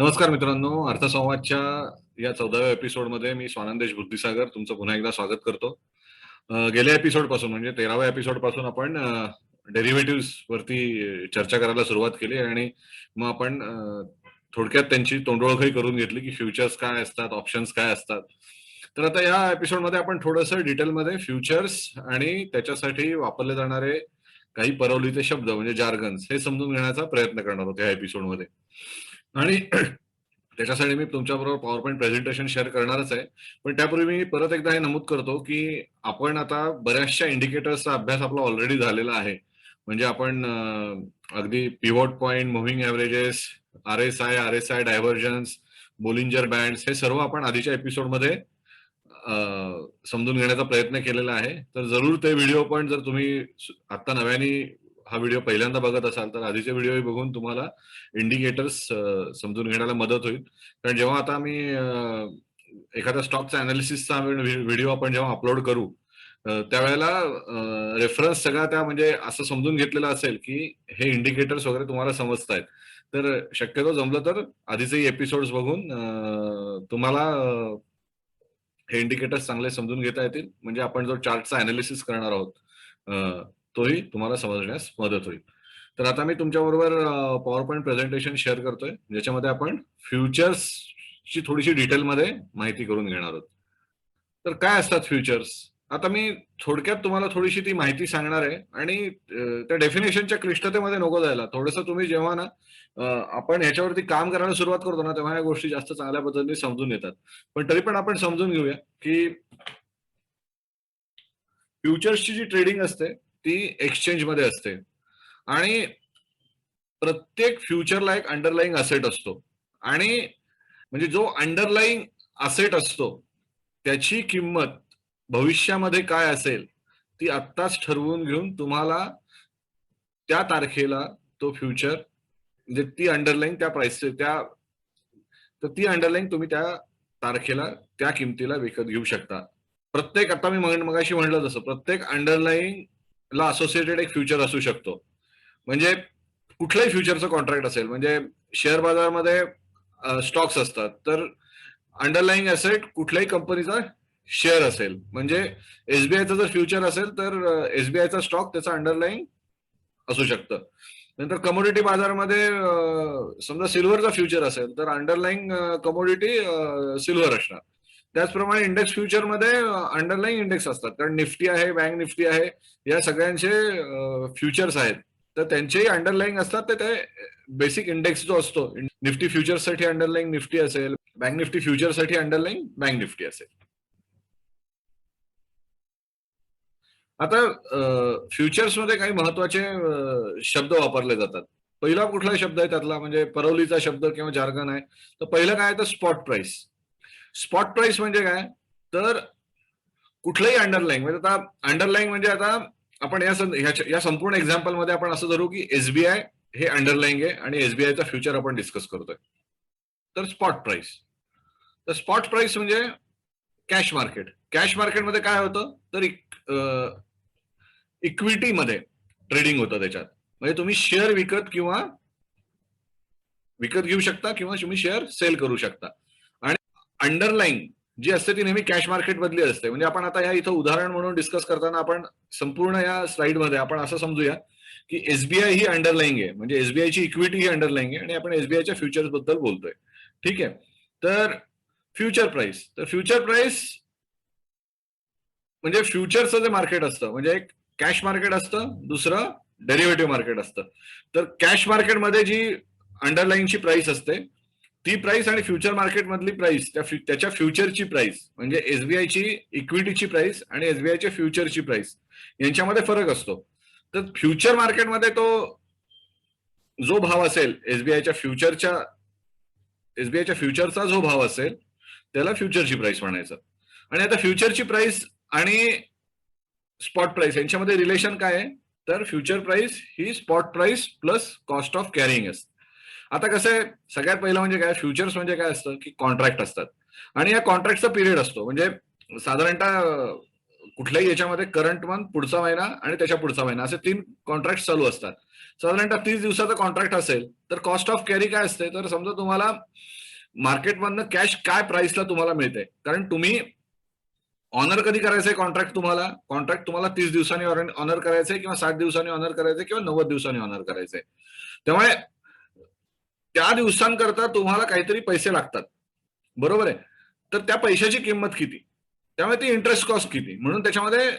नमस्कार मित्रांनो, अर्थसंवादच्या या 14व्या एपिसोडमध्ये मी स्वानंदेश बुद्धिसागर तुमचं पुन्हा एकदा स्वागत करतो. गेल्या एपिसोडपासून म्हणजे 13व्या एपिसोडपासून आपण डेरिव्हेटिव्हज वरती चर्चा करायला सुरुवात केली आणि मग आपण थोडक्यात त्यांची तोंडओळखही करून घेतली की फ्युचर्स काय असतात, ऑप्शन्स काय असतात. तर आता या एपिसोडमध्ये आपण थोडंसं डिटेलमध्ये फ्युचर्स आणि त्याच्यासाठी वापरले जाणारे काही परवलीचे शब्द म्हणजे जार्गन्स हे समजून घेण्याचा प्रयत्न करणार आहोत या एपिसोडमध्ये. आणि त्याच्यासाठी मी तुमच्याबरोबर पॉवर पॉइंट प्रेझेंटेशन शेअर करणारच आहे. पण त्यापूर्वी मी परत एकदा हे नमूद करतो की आपण आता बऱ्याचशा इंडिकेटर्सचा अभ्यास आपला ऑलरेडी झालेला आहे. म्हणजे आपण अगदी pivot point, moving averages, RSI divergence, Bollinger bands हे सर्व आपण आधीच्या एपिसोडमध्ये समजून घेण्याचा प्रयत्न केलेला आहे. तर जरूर ते व्हिडिओ पण जर तुम्ही आता नव्याने हा व्हिडिओ पहिल्यांदा बघत असाल तर आधीचे व्हिडिओ बघून तुम्हाला इंडिकेटर्स समजून घेण्याला मदत होईल. कारण जेव्हा आता मी एखाद्या स्टॉकचा अनालिसिसचा व्हिडिओ आपण जेव्हा अपलोड करू त्यावेळेला रेफरन्स सगळा त्या म्हणजे असं समजून घेतलेलं असेल की हे इंडिकेटर्स वगैरे तुम्हाला समजतायत. तर शक्यतो जमलं तर आधीचे एपिसोड्स बघून तुम्हाला हे इंडिकेटर्स चांगले समजून घेता येतील. म्हणजे आपण जो चार्टचा अनालिसिस करणार आहोत तोही तुम्हाला समजण्यास मदत होईल. तर आता मी तुमच्याबरोबर पॉवर पॉइंट प्रेझेंटेशन शेअर करतोय ज्याच्यामध्ये आपण फ्युचर्सची थोडीशी डिटेलमध्ये माहिती करून घेणार आहोत. तर काय असतात फ्युचर्स? आता मी थोडक्यात तुम्हाला थोडीशी ती माहिती सांगणार आहे आणि त्या डेफिनेशनच्या क्लिष्टतेमध्ये नको जायला. थोडंसं तुम्ही जेव्हा ना आपण ह्याच्यावरती काम करायला सुरुवात करतो ना तेव्हा या गोष्टी जास्त चांगल्या पद्धतीने समजून येतात. पण तरी पण आपण समजून घेऊया की फ्युचर्सची जी ट्रेडिंग असते ती एक्सचेंज मध्ये असते आणि प्रत्येक फ्युचरला एक अंडरलाईंग असेट असतो आणि म्हणजे जो अंडरलाईंग असेट असतो त्याची किंमत भविष्यामध्ये काय असेल ती आत्ताच ठरवून घेऊन तुम्हाला त्या तारखेला तो फ्युचर म्हणजे ती अंडरलाईंग त्या प्राइस त्या तर ती अंडरलाईंग तुम्ही त्या तारखेला त्या किमतीला विकत घेऊ शकता. प्रत्येक आता मी मगाशी म्हणलं तसं प्रत्येक अंडरलाईंग ला असोसिएटेड एक फ्युचर असू शकतो. म्हणजे कुठल्याही फ्युचरचं कॉन्ट्रॅक्ट असेल म्हणजे शेअर बाजारामध्ये स्टॉक्स असतात तर अंडरलाईंग असेट कुठल्याही कंपनीचा शेअर असेल म्हणजे एसबीआयचं जर फ्युचर असेल तर एसबीआयचा स्टॉक त्याचा अंडरलाईंग असू शकतं. नंतर कमोडिटी बाजारामध्ये समजा सिल्वरचा फ्युचर असेल तर अंडरलाईंग कमोडिटी सिल्वर असणार. त्याचप्रमाणे इंडेक्स फ्युचरमध्ये अंडरलाईंग इंडेक्स असतात कारण निफ्टी आहे, बँक निफ्टी आहे, या सगळ्यांचे फ्युचर्स आहेत तर त्यांचेही अंडरलाईंग असतात. तर ते बेसिक इंडेक्स जो असतो निफ्टी फ्युचरसाठी अंडरलाईंग निफ्टी असेल, बँक निफ्टी फ्युचरसाठी अंडरलाईंग बँक निफ्टी असेल. आता फ्युचर्समध्ये काही महत्वाचे शब्द वापरले जातात. पहिला कुठला शब्द आहे त्यातला म्हणजे परवलीचा शब्द किंवा जार्गन आहे. तर पहिलं काय तर स्पॉट प्राइस. स्पॉट प्राइस म्हणजे काय तर कुठलंही अंडरलाईंग म्हणजे आता अंडरलाईंग म्हणजे आता आपण या संपूर्ण एक्झाम्पल मध्ये आपण असं धरू की एसबीआय हे अंडरलाईंग आहे आणि एसबीआयचा फ्युचर आपण डिस्कस करतोय. तर स्पॉट प्राइस. तर स्पॉट प्राइस म्हणजे कॅश मार्केट. कॅश मार्केटमध्ये काय होतं तर इक्विटीमध्ये ट्रेडिंग होतं त्याच्यात. म्हणजे तुम्ही शेअर विकत घेऊ शकता किंवा तुम्ही शेअर सेल करू शकता. आणि अंडरलाईंग जी असते ती नेहमी कॅश मार्केट मधली असते. म्हणजे आपण आता या इथं उदाहरण म्हणून डिस्कस करताना आपण संपूर्ण या स्लाइडमध्ये आपण असं समजूया की एसबीआय ही अंडरलाईंग आहे म्हणजे एसबीआयची इक्विटी ही अंडरलाईंग आहे आणि आपण एसबीआयच्या फ्युचर्स बद्दल बोलतोय. ठीक आहे. तर फ्युचर प्राइस. तर फ्युचर प्राइस म्हणजे फ्युचरचं जे मार्केट असतं म्हणजे एक कॅश मार्केट असतं, दुसरं डेरिव्हेटिव्ह मार्केट असतं. तर कॅश मार्केटमध्ये जी अंडरलाईनची प्राइस असते ती प्राइस आणि फ्युचर मार्केट मधली प्राइस त्याच्या फ्युचरची प्राइस म्हणजे एसबीआयची इक्विटीची प्राइस आणि एसबीआयच्या फ्युचरची प्राइस यांच्यामध्ये फरक असतो. तर फ्युचर मार्केटमध्ये तो जो भाव असेल एसबीआयच्या फ्युचरचा जो भाव असेल त्याला फ्युचरची प्राइस म्हणायचं. आणि आता फ्युचरची प्राइस आणि स्पॉट प्राइस यांच्यामध्ये रिलेशन काय आहे तर future price he spot price plus cost of carrying असते. आता कसं आहे सगळ्यात पहिलं म्हणजे काय फ्युचर्स म्हणजे काय असतं की कॉन्ट्रॅक्ट असतात आणि या कॉन्ट्रॅक्टचा पिरियड असतो म्हणजे साधारणतः कुठल्याही याच्यामध्ये करंट मंथ, पुढचा महिना आणि त्याच्या पुढचा महिना असे 3 कॉन्ट्रॅक्ट चालू असतात. साधारणतः 30 दिवसाचा कॉन्ट्रॅक्ट असेल तर कॉस्ट ऑफ कॅरी काय असते, तर समजा तुम्हाला मार्केटमधनं कॅश काय प्राइसला तुम्हाला मिळते, कारण तुम्ही ऑनर कधी करायचंय कॉन्ट्रॅक्ट तुम्हाला 30 दिवसांनी ऑनर करायचंय किंवा 60 दिवसांनी ऑनर करायचंय किंवा 90 दिवसांनी ऑनर करायचंय. त्यामुळे त्या दिवसांकरता तुम्हाला काहीतरी पैसे लागतात, बरोबर आहे. तर त्या पैशाची किंमत किती, त्यामुळे ती इंटरेस्ट कॉस्ट किती, म्हणून त्याच्यामध्ये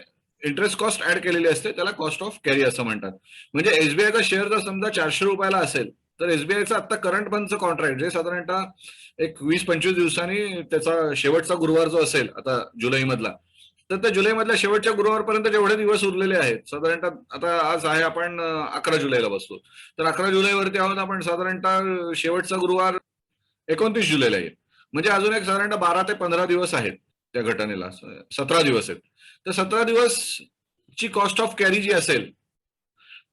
इंटरेस्ट कॉस्ट ऍड केलेली असते, त्याला कॉस्ट ऑफ कॅरी असं म्हणतात. म्हणजे एसबीआयचा शेअर जर समजा 400 रुपयाला असेल तर एसबीआयचं आता करंट मंथचं कॉन्ट्रॅक्ट जे साधारणतः एक 20-25 दिवसांनी त्याचा शेवटचा गुरुवार जो असेल आता जुलै मधला, तर त्या जुलै मधल्या शेवटच्या गुरुवारपर्यंत जेवढे दिवस उरलेले आहेत, साधारणतः आता आज आहे आपण 11 जुलैला बसतो, तर 11 जुलैवरती आहोत आपण, साधारणतः शेवटचा गुरुवार 29 जुलैला येईल. म्हणजे अजून एक साधारणतः 12 ते 15 दिवस आहेत त्या घटनेला, 17 दिवस आहेत. तर 17 दिवस ची कॉस्ट ऑफ कॅरी जी असेल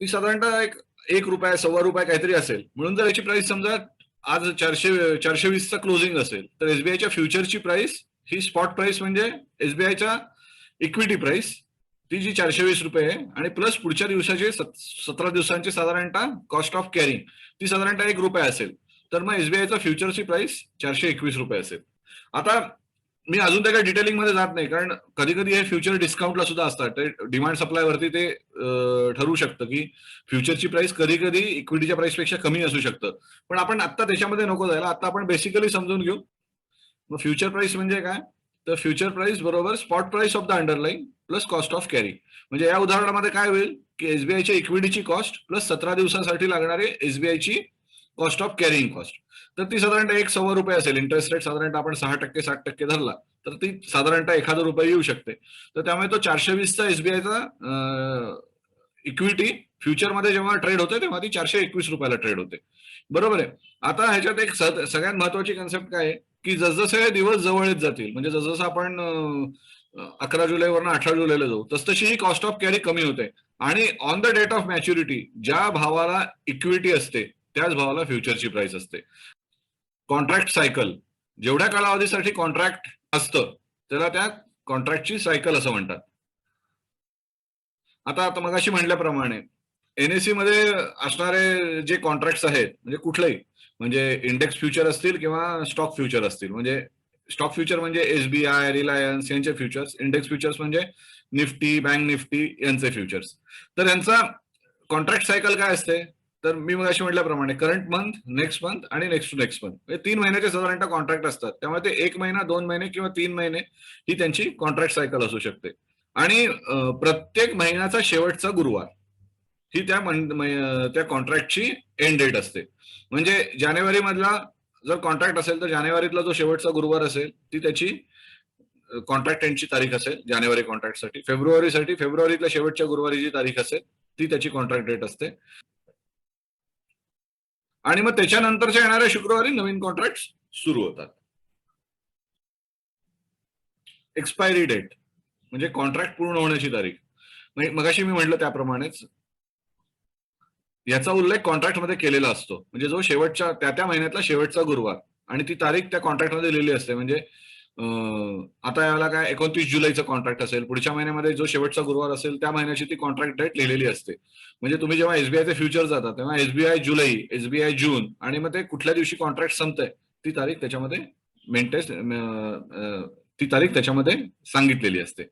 ती साधारणतः एक रुपया, ₹1.25 काहीतरी असेल. म्हणून जर याची प्राइस समजा आज 420चा क्लोजिंग असेल तर एसबीआयच्या फ्युचरची प्राइस ही स्पॉट प्राइस म्हणजे एसबीआयच्या इक्विटी प्राइस ती जी 420 रुपये आहे आणि प्लस पुढच्या दिवसाची 17 दिवसांची साधारणतः कॉस्ट ऑफ कॅरी ती साधारणतः ₹1 असेल. तर मग एसबीआयचा फ्युचरची प्राइस 421 रुपये असेल. आता मी अजून त्या काही डिटेलिंग मध्ये जात नाही, कारण कधी कधी हे फ्युचर डिस्काउंटला सुद्धा असतात. ते डिमांड सप्लाय वरती ते ठरवू शकतं की फ्युचरची प्राइस कधी कधी इक्विटीच्या प्राइस पेक्षा कमी असू शकतं. पण आपण आता त्याच्यामध्ये नको जायला, आता आपण बेसिकली समजून घेऊ. मग फ्युचर प्राइस म्हणजे काय, तर फ्युचर प्राइस बरोबर spot price of the underline plus cost of carry. म्हणजे या उदाहरणामध्ये काय होईल की एसबीआयच्या इक्विटीची कॉस्ट प्लस 17 दिवसांसाठी लागणारे एसबीआयची कॉस्ट ऑफ कॅरिंग कॉस्ट, तर ती साधारणतः ₹1.25 असेल. इंटरेस्ट रेट साधारणतः आपण 6% 7% धरला तर ती साधारणतः ₹1 येऊ शकते. तर त्यामुळे तो 420चा एसबीआयचा इक्विटी फ्युचरमध्ये जेव्हा ट्रेड होते तेव्हा ती ₹421 ट्रेड होते, बरोबर आहे. आता ह्याच्यात एक सगळ्यात महत्वाची कन्सेप्ट काय आहे की जसजसे दिवस जवळ येत जातील, म्हणजे जसं आपण 11 जुलैवरनं 18 जुलैला जाऊ तसतशी ही कॉस्ट ऑफ कॅरी कमी होते आणि on the date of maturity ज्या भावाला इक्विटी असते त्याच भावाला फ्युचरची प्राइस असते. कॉन्ट्रॅक्ट सायकल, जेवढ्या कालावधीसाठी कॉन्ट्रॅक्ट असतं त्याला त्या कॉन्ट्रॅक्टची सायकल असं म्हणतात. आता मगाशी म्हटल्याप्रमाणे एनएससी मध्ये असणारे जे कॉन्ट्रॅक्ट्स आहेत, म्हणजे कुठलेही, म्हणजे इंडेक्स फ्युचर असतील किंवा स्टॉक फ्युचर असतील, म्हणजे स्टॉक फ्युचर म्हणजे एसबीआय, रिलायन्स यांचे फ्युचर्स, इंडेक्स फ्युचर्स म्हणजे निफ्टी, बँक निफ्टी यांचे फ्युचर्स. तर यांचा कॉन्ट्रॅक्ट सायकल काय असते, तर मी मग अशी म्हटल्याप्रमाणे करंट मंथ, नेक्स्ट मंथ आणि नेक्स्ट टू नेक्स्ट मंथ, हे 3 महिन्याचे साधारणतः कॉन्ट्रॅक्ट असतात. त्यामुळे ते 1 महिना, 2 महिने किंवा 3 महिने ही त्यांची कॉन्ट्रॅक्ट सायकल असू शकते. आणि प्रत्येक महिन्याचा शेवटचा गुरुवार ही त्या कॉन्ट्रॅक्टची एंड डेट असते. म्हणजे जानेवारी मधला जर कॉन्ट्रॅक्ट असेल तर जानेवारीतला जो शेवटचा गुरुवार असेल ती त्याची कॉन्ट्रॅक्ट एंडची तारीख असेल जानेवारी कॉन्ट्रॅक्टसाठी. फेब्रुवारीतल्या शेवटच्या गुरुवारी जी तारीख असेल ती त्याची कॉन्ट्रॅक्ट डेट असते. आणि मग त्याच्यानंतरच्या येणाऱ्या शुक्रवारी नवीन कॉन्ट्रॅक्ट सुरू होतात. एक्सपायरी डेट म्हणजे कॉन्ट्रॅक्ट पूर्ण होण्याची तारीख. मगाशी मी म्हटलं त्याप्रमाणेच याचा उल्लेख कॉन्ट्रॅक्टमध्ये केलेला असतो. म्हणजे जो शेवटच्या त्या महिन्यातला शेवटचा गुरुवार आणि ती तारीख त्या कॉन्ट्रॅक्टमध्ये लिहिली असते. म्हणजे आता याला काय 29 जुलैचं कॉन्ट्रॅक्ट असेल, पुढच्या महिन्यामध्ये जो शेवटचा गुरुवार असेल त्या महिन्याची ती कॉन्ट्रॅक्ट डेट लिहिलेली असते. म्हणजे तुम्ही जेव्हा एसबीआयचे फ्युचर जातात तेव्हा एसबीआय जुलै, एसबीआय जून आणि मग ते कुठल्या दिवशी कॉन्ट्रॅक्ट संपतंय ती तारीख त्याच्यामध्ये ती तारीख त्याच्यामध्ये सांगितलेली असते.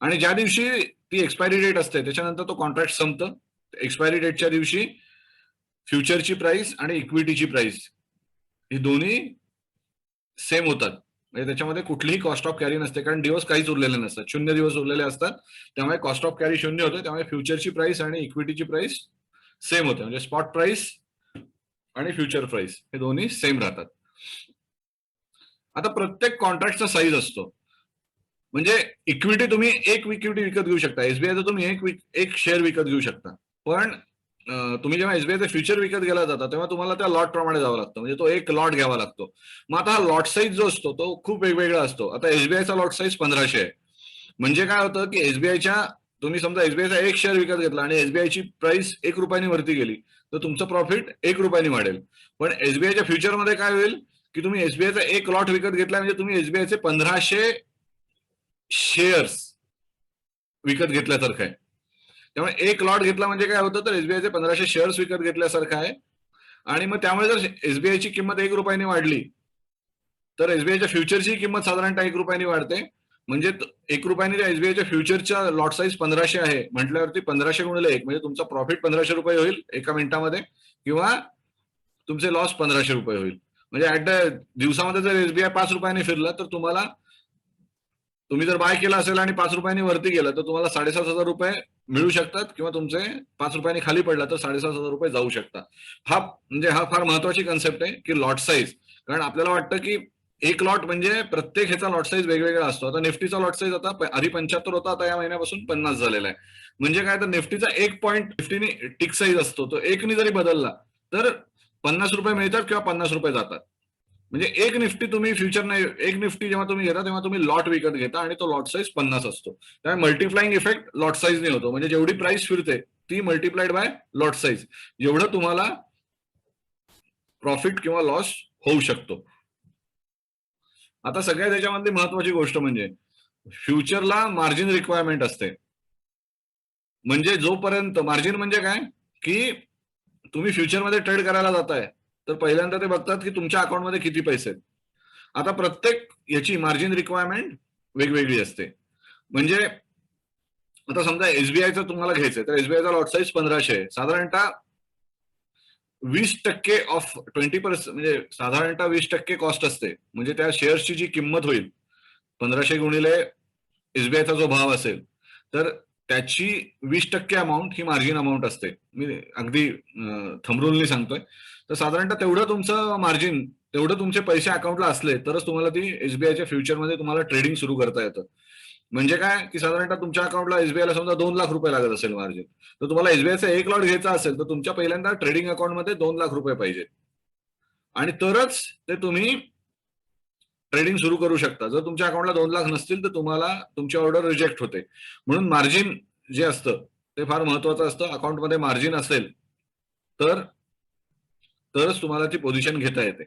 आणि ज्या दिवशी ती एक्सपायरी डेट असते त्याच्यानंतर तो कॉन्ट्रॅक्ट संपतं. एक्सपायरी डेटच्या दिवशी फ्युचरची प्राइस आणि इक्विटीची प्राइस ही दोन्ही सेम होतात. म्हणजे त्याच्यामध्ये कुठलीही कॉस्ट ऑफ कॅरी नसते, कारण दिवस काहीच उरलेले नसतात, 0 दिवस उरलेले असतात. त्यामुळे कॉस्ट ऑफ कॅरी 0 होते. त्यामुळे फ्युचरची प्राइस आणि इक्विटीची प्राइस सेम होते. म्हणजे स्पॉट प्राइस आणि फ्युचर प्राइस हे दोन्ही सेम राहतात. आता प्रत्येक कॉन्ट्रॅक्टचा साईज असतो. म्हणजे इक्विटी तुम्ही एक इक्विटी विकत घेऊ शकता, एसबीआयचा तुम्ही एक शेअर विकत घेऊ शकता. पण तुम्ही जेव्हा एसबीआयचा फ्युचर विकत गेला जाता तेव्हा तुम्हाला त्या लॉट प्रमाणे जावं लागतं. म्हणजे तो एक लॉट घ्यावा लागतो. मग आता हा लॉट साईज जो असतो तो खूप वेगवेगळा असतो. आता एसबीआयचा लॉट साईज 1500 आहे. म्हणजे काय होतं की एसबीआयच्या तुम्ही समजा एसबीआयचा एक शेअर विकत घेतला आणि एसबीआयची प्राइस ₹1 वरती गेली तर तुमचं प्रॉफिट ₹1 वाढेल. पण एसबीआयच्या फ्युचरमध्ये काय होईल की तुम्ही एसबीआयचा एक लॉट विकत घेतला म्हणजे तुम्ही एसबीआयचे 1500 शेअर्स विकत घेतल्यासारखं आहे. त्यामुळे एक लॉट घेतला म्हणजे काय होतं, तर एसबीआयचे 1500 शेअर्स विकत घेतल्यासारखं आहे. आणि मग त्यामुळे जर एसबीआयची किंमत ₹1 वाढली, तर एसबीआयच्या फ्युचरची किंमत साधारणतः ₹1 वाढते. म्हणजे ₹1 त्या एसबीआयच्या फ्युचरच्या लॉट साईज 1500 आहे म्हटल्यावरती 1500 गुणिले 1 म्हणजे तुमचा प्रॉफिट ₹1500 होईल एका मिनिटामध्ये, किंवा तुमचे लॉस ₹1500 होईल. म्हणजे ऍट द दिवसामध्ये जर एसबीआय ₹5 फिरलं, तर तुम्ही जर बाय केला असेल आणि ₹5 वरती गेलं, तर तुम्हाला ₹7,500 मिळू शकतात, किंवा तुमचे ₹5 खाली पडला तर ₹7,500 जाऊ शकतात. हा फार महत्वाची कन्सेप्ट आहे की लॉट साईज. कारण आपल्याला वाटतं की एक लॉट म्हणजे प्रत्येक ह्याचा लॉट साईज वेगवेगळा असतो. आता निफ्टीचा लॉट साईज आता आधी 75 होता, आता या महिन्यापासून 50 झालेला आहे. म्हणजे काय, तर निफ्टीचा एक पॉईंट निफ्टीने टिक साईज असतो, तो एकनी जरी बदलला तर ₹50 मिळतात किंवा ₹50 जातात. म्हणजे एक निफ्टी तुम्ही फ्युचर नाही, एक निफ्टी जेव्हा तुम्ही घेता तेव्हा तुम्ही लॉट विकत घेता आणि तो लॉट साईज 50 असतो. त्यामुळे मल्टिप्लाइंग इफेक्ट लॉट साईजने होतो. म्हणजे जेवढी प्राइस फिरते ती मल्टिप्लाइड बाय लॉट साईज, एवढं तुम्हाला प्रॉफिट किंवा लॉस होऊ शकतो. आता सगळ्यात त्याच्यामध्ये महत्वाची गोष्ट म्हणजे फ्युचरला मार्जिन रिक्वायरमेंट असते. म्हणजे जोपर्यंत मार्जिन म्हणजे काय, की तुम्ही फ्युचरमध्ये ट्रेड करायला जाताय, तर पहिल्यांदा ते बघतात की तुमच्या अकाउंटमध्ये किती पैसे आहेत. आता प्रत्येक याची मार्जिन रिक्वायरमेंट वेगवेगळी असते. म्हणजे आता समजा एसबीआयचं तुम्हाला घ्यायचंय, तर एसबीआयचा लॉट साईज 1500 आहे. साधारणतः 20% ऑफ 20%, म्हणजे साधारणतः 20% कॉस्ट असते. म्हणजे त्या शेअर्सची जी किंमत होईल 1500 गुणिले एसबीआयचा जो भाव असेल, तर त्याची 20% अमाऊंट ही मार्जिन अमाऊंट असते. मी अगदी थंबरूनली सांगतोय. तर साधारणतः तेवढं तुमचं मार्जिन, तेवढं तुमचे पैसे अकाउंटला असले तरच तुम्हाला ती एसबीआयच्या फ्युचरमध्ये तुम्हाला ट्रेडिंग सुरू करता येतं. म्हणजे काय, की साधारणतः तुमच्या अकाउंटला एसबीआयला समजा ₹2,00,000 लागत असेल मार्जिन, तर तुम्हाला एसबीआयचा एक लॉट घ्यायचा असेल, तर तुमच्या पहिल्यांदा ट्रेडिंग अकाउंटमध्ये ₹2,00,000 पाहिजे, आणि तरच ते तुम्ही ट्रेडिंग सुरू करू शकता. जर तुमच्या अकाउंटला 2,00,000 नसतील, तर तुम्हाला तुमची ऑर्डर रिजेक्ट होते. म्हणून मार्जिन जे असतं ते फार महत्वाचं असतं. अकाउंटमध्ये मार्जिन असेल तर तरच तुम्हाला ती पोझिशन घेता येते.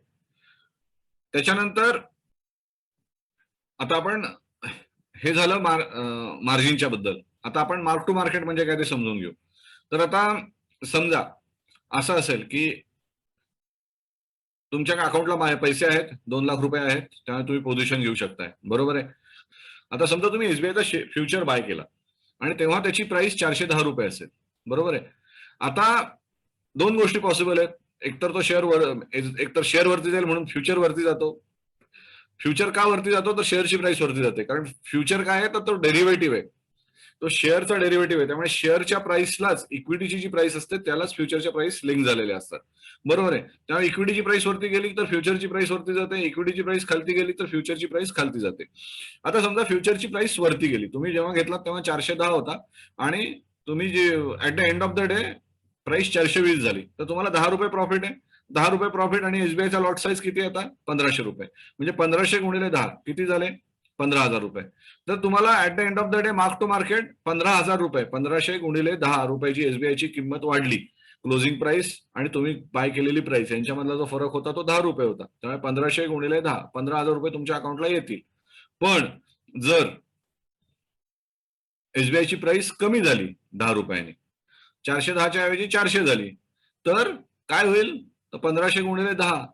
त्याच्यानंतर आता आपण हे झालं मार्जिनच्या बद्दल. आता आपण मार्क टू मार्केट म्हणजे काय ते समजून घेऊ. तर आता समजा असं असेल की तुमच्या अकाउंटला पैसे आहेत, ₹2,00,000 आहेत, त्यामुळे तुम्ही पोझिशन घेऊ शकताय, बरोबर आहे. आता समजा तुम्ही एसबीआयचा फ्युचर बाय केला आणि तेव्हा त्याची प्राइस ₹410 असेल, बरोबर आहे. आता दोन गोष्टी पॉसिबल आहेत. एकतर तो एकतर शेअर वरती जाईल म्हणून फ्युचर वरती जातो. फ्युचर का वरती जातो, तर शेअरची प्राइस वरती जाते. कारण फ्युचर काय आहे, तर तो डेरिव्हेटिव्ह आहे. तो शेअरचा डेरिव्हेटिव्ह आहे. त्यामुळे शेअरच्या प्राइसलाच, इक्विटीची जी प्राइस असते त्यालाच फ्युचरच्या प्राइस लिंक झालेल्या असतात, बरोबर आहे. त्यामुळे इक्विटीची प्राइस वरती गेली तर फ्युचरची प्राइस वरती जाते, इक्विटीची प्राइस खालती गेली तर फ्युचरची प्राइस खालती जाते. आता समजा फ्युचरची प्राइस वरती गेली, तुम्ही जेव्हा घेतलात तेव्हा 410 होता, आणि तुम्ही जे at the end of the day price 420 झाली, तर तुम्हाला ₹10 प्रॉफिट आहे. ₹10 प्रॉफिट, आणि एसबीआयचा लॉट साईज किती आता ₹1,500. म्हणजे 1500 गुणिले 10 किती झाले, ₹15,000. तर तुम्हाला at the end of the day mark to market ₹15,000, 1500 गुणिले 10 रुपयाची एसबीआयची किंमत वाढली. क्लोजिंग प्राइस आणि तुम्ही बाय केलेली प्राइस यांच्यामधला जो फरक होता तो ₹10 होता. त्यामुळे 1500 गुणिले 10, ₹15,000 तुमच्या अकाउंटला येतील. पण जर एसबीआयची प्राइस कमी झाली ₹10, 410च्या ऐवजी 400 झाली, तर काय होईल, तर 1500 गुणिले 10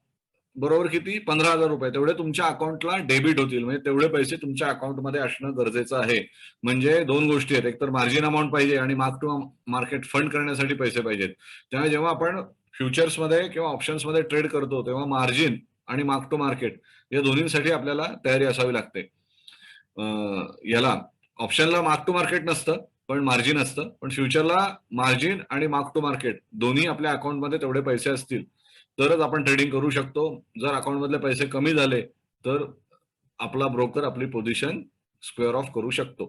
बरोबर किती, ₹15,000. तेवढे तुमच्या अकाउंटला डेबिट होतील. म्हणजे तेवढे पैसे तुमच्या अकाउंटमध्ये असणं गरजेचं आहे. म्हणजे दोन गोष्टी आहेत, एकतर मार्जिन अमाऊंट पाहिजे आणि मार्क टू मार्केट फंड करण्यासाठी पैसे पाहिजेत. त्यामुळे जेव्हा आपण फ्युचर्समध्ये किंवा ऑप्शन्समध्ये ट्रेड करतो, तेव्हा मार्जिन आणि मार्क टू मार्केट या दोन्हींसाठी आपल्याला तयारी असावी लागते. याला ऑप्शनला मार्क टू मार्केट नसतं, पण मार्जिन असतं. पण फ्युचरला मार्जिन आणि मार्क टू मार्केट दोन्ही आपल्या अकाउंटमध्ये तेवढे पैसे असतील तरच आपण ट्रेडिंग करू शकतो. जर अकाउंटमधले पैसे कमी झाले तर आपला ब्रोकर आपली पोझिशन स्क्वेअर ऑफ करू शकतो.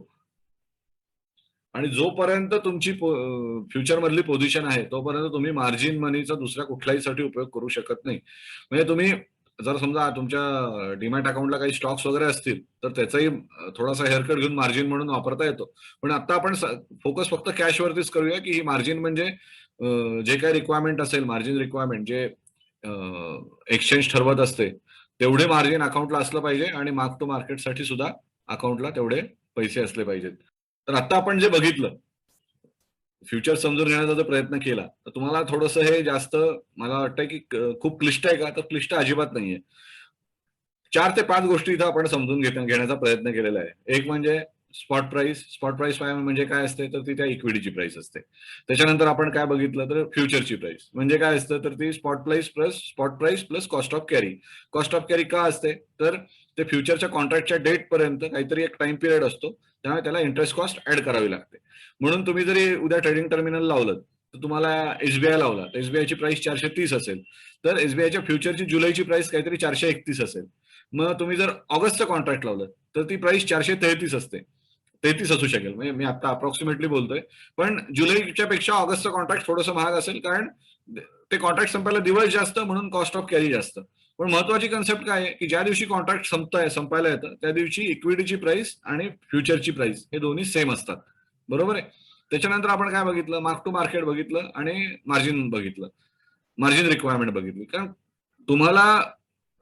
आणि जोपर्यंत तुमची फ्युचर मधली पोझिशन आहे तोपर्यंत तुम्ही मार्जिन मनीचा दुसऱ्या कुठल्याही उपयोग करू शकत नाही. म्हणजे तुम्ही जर समजा तुमच्या डीमॅट अकाउंटला काही स्टॉक्स वगैरे असतील तर त्याचाही थोडासा हेअरकट घेऊन मार्जिन म्हणून वापरता येतो. पण आता आपण फोकस फक्त कॅश वरतीच करूया, की ही मार्जिन म्हणजे जे काही रिक्वायरमेंट असेल, मार्जिन रिक्वायरमेंट जे एक्सचेंज ठरवत असते, तेवढे मार्जिन अकाउंटला असलं पाहिजे, आणि मार्क टू मार्केटसाठी सुद्धा अकाउंटला तेवढे पैसे असले पाहिजेत. तर आता आपण जे बघितलं, फ्युचर समजून घेण्याचा जर प्रयत्न केला, तर तुम्हाला थोडंसं हे जास्त मला वाटतं की खूप क्लिष्ट आहे का? तर क्लिष्ट अजिबात नाहीये. 4 ते 5 गोष्टी इथं आपण समजून घेण्याचा प्रयत्न केलेला आहे. एक म्हणजे स्पॉट प्राईस. स्पॉट प्राईस म्हणजे काय असते? तर ती त्या इक्विटीची प्राईस असते. त्याच्यानंतर आपण काय बघितलं तर फ्युचरची प्राईस. म्हणजे काय असतं? तर ती spot price plus cost of carry. Cost of carry का असते? तर ते फ्युचरच्या कॉन्ट्रॅक्टच्या डेटपर्यंत काहीतरी एक टाईम पिरियड असतो. त्यामुळे त्याला इंटरेस्ट कॉस्ट ॲड करावी लागते. म्हणून तुम्ही जरी उद्या ट्रेडिंग टर्मिनल लावलं, तर तुम्हाला एसबीआय लावला, तर एसबीआयची प्राईस 430 असेल. तर एसबीआयच्या फ्युचरची जुलैची प्राईस काहीतरी 431 असेल. मग तुम्ही जर ऑगस्टचं कॉन्ट्रॅक्ट लावलं, तर ती प्राइस 433 असते. 33 असू शकेल. म्हणजे मी आता अप्रॉक्सिमेटली बोलतोय. पण जुलैच्या पेक्षा ऑगस्टचं कॉन्ट्रॅक्ट थोडंसं महाग असेल, कारण ते कॉन्ट्रॅक्ट संपायला दिवस जास्त, म्हणून कॉस्ट ऑफ कॅरी जास्त. पण महत्वाची कन्सेप्ट काय आहे, की ज्या दिवशी कॉन्ट्रॅक्ट संपायला येतं, त्या दिवशी इक्विटीची प्राइस आणि फ्युचरची प्राइस हे दोन्ही सेम असतात. बरोबर आहे? त्याच्यानंतर आपण काय बघितलं, मार्क टू मार्केट बघितलं आणि मार्जिन बघितलं. मार्जिन रिक्वायरमेंट बघितली. कारण तुम्हाला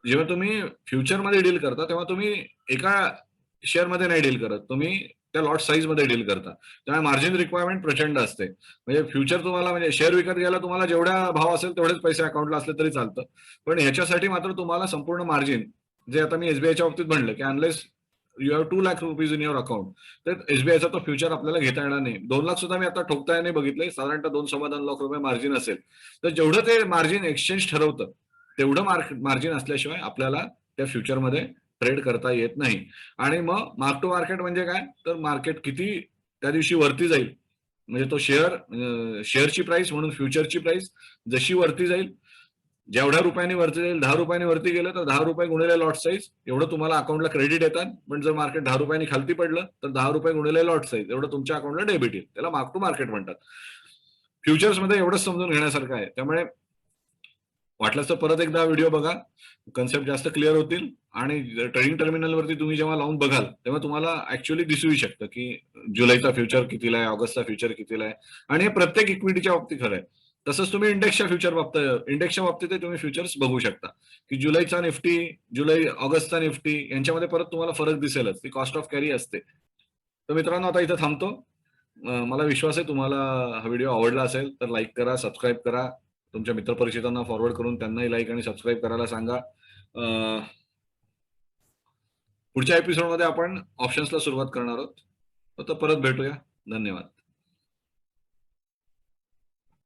जेव्हा तुम्ही फ्युचरमध्ये डील करता, तेव्हा तुम्ही एका शेअरमध्ये नाही डील करत. तुम्ही त्या लॉट साईजमध्ये डील करता. त्यामुळे मार्जिन रिक्वायरमेंट प्रचंड असते. म्हणजे फ्युचर तुम्हाला म्हणजे शेअर विकत घ्यायला तुम्हाला जेवढा भाव असेल तेवढेच पैसे अकाउंटला असले तरी चालतं. पण ह्याच्यासाठी मात्र तुम्हाला संपूर्ण मार्जिन, जे आता मी एसबीआयच्या बाबतीत म्हणलं, की unless you have 2 lakh rupees in your account, तर एसबीआयचा तो फ्युचर आपल्याला घेता येणार नाही. 2 लाख सुद्धा मी आता ठोकता नाही बघितलंय. साधारणतः 2-2.25 लाख रुपये मार्जिन असेल. तर जेवढं ते मार्जिन एक्सचेंज ठरवतं, तेवढं मार्जिन असल्याशिवाय आपल्याला त्या फ्युचरमध्ये ट्रेड करता येत नाही. आणि मग मार्क टू मार्केट म्हणजे काय? तर मार्केट किती त्या दिवशी वरती जाईल, म्हणजे तो शेअरची प्राइस म्हणून फ्युचरची प्राइस जशी वरती जाईल, जेवढ्या रुपयांनी वरती जाईल, 10 रुपयांनी वरती गेलं तर 10 रुपये गुणिले लॉट साईज एवढं तुम्हाला अकाउंटला क्रेडिट येतात. पण जर मार्केट 10 रुपयांनी खालती पडलं तर 10 रुपये गुणिले लॉट साईज एवढं तुमच्या अकाउंटला डेबिट येईल. त्याला मार्क टू मार्केट म्हणतात. फ्युचर्समध्ये एवढंच समजून घेण्यासारखं आहे. त्यामुळे वाटलंच तर परत एकदा व्हिडिओ बघा. कन्सेप्ट जास्त क्लिअर होतील. आणि ट्रेडिंग टर्मिनलवरती तुम्ही जेव्हा लावून बघाल, तेव्हा तुम्हाला ऍक्च्युअली दिसूही शकतं, की जुलैचा फ्युचर कितीला आहे, ऑगस्टचा फ्युचर कितीला आहे. आणि हे प्रत्येक इक्विटीच्या बाबतीत खरं आहे. तसंच तुम्ही इंडेक्सच्या बाबतीत तुम्ही फ्युचर्स बघू शकता, की जुलैचा निफ्टी, ऑगस्टचा निफ्टी यांच्यामध्ये परत तुम्हाला फरक दिसेलच. ती कॉस्ट ऑफ कॅरी असते. तर मित्रांनो, आता इथं थांबतो. मला विश्वास आहे तुम्हाला हा व्हिडिओ आवडला असेल, तर लाईक करा, सबस्क्राईब करा. तुमच्या मित्रपरिचितांना फॉरवर्ड करून त्यांनाही लाईक आणि सबस्क्राईब करायला सांगा. पुढच्या एपिसोडमध्ये आपण ऑप्शन्सला सुरुवात करणार आहोत. तर परत भेटूया. धन्यवाद.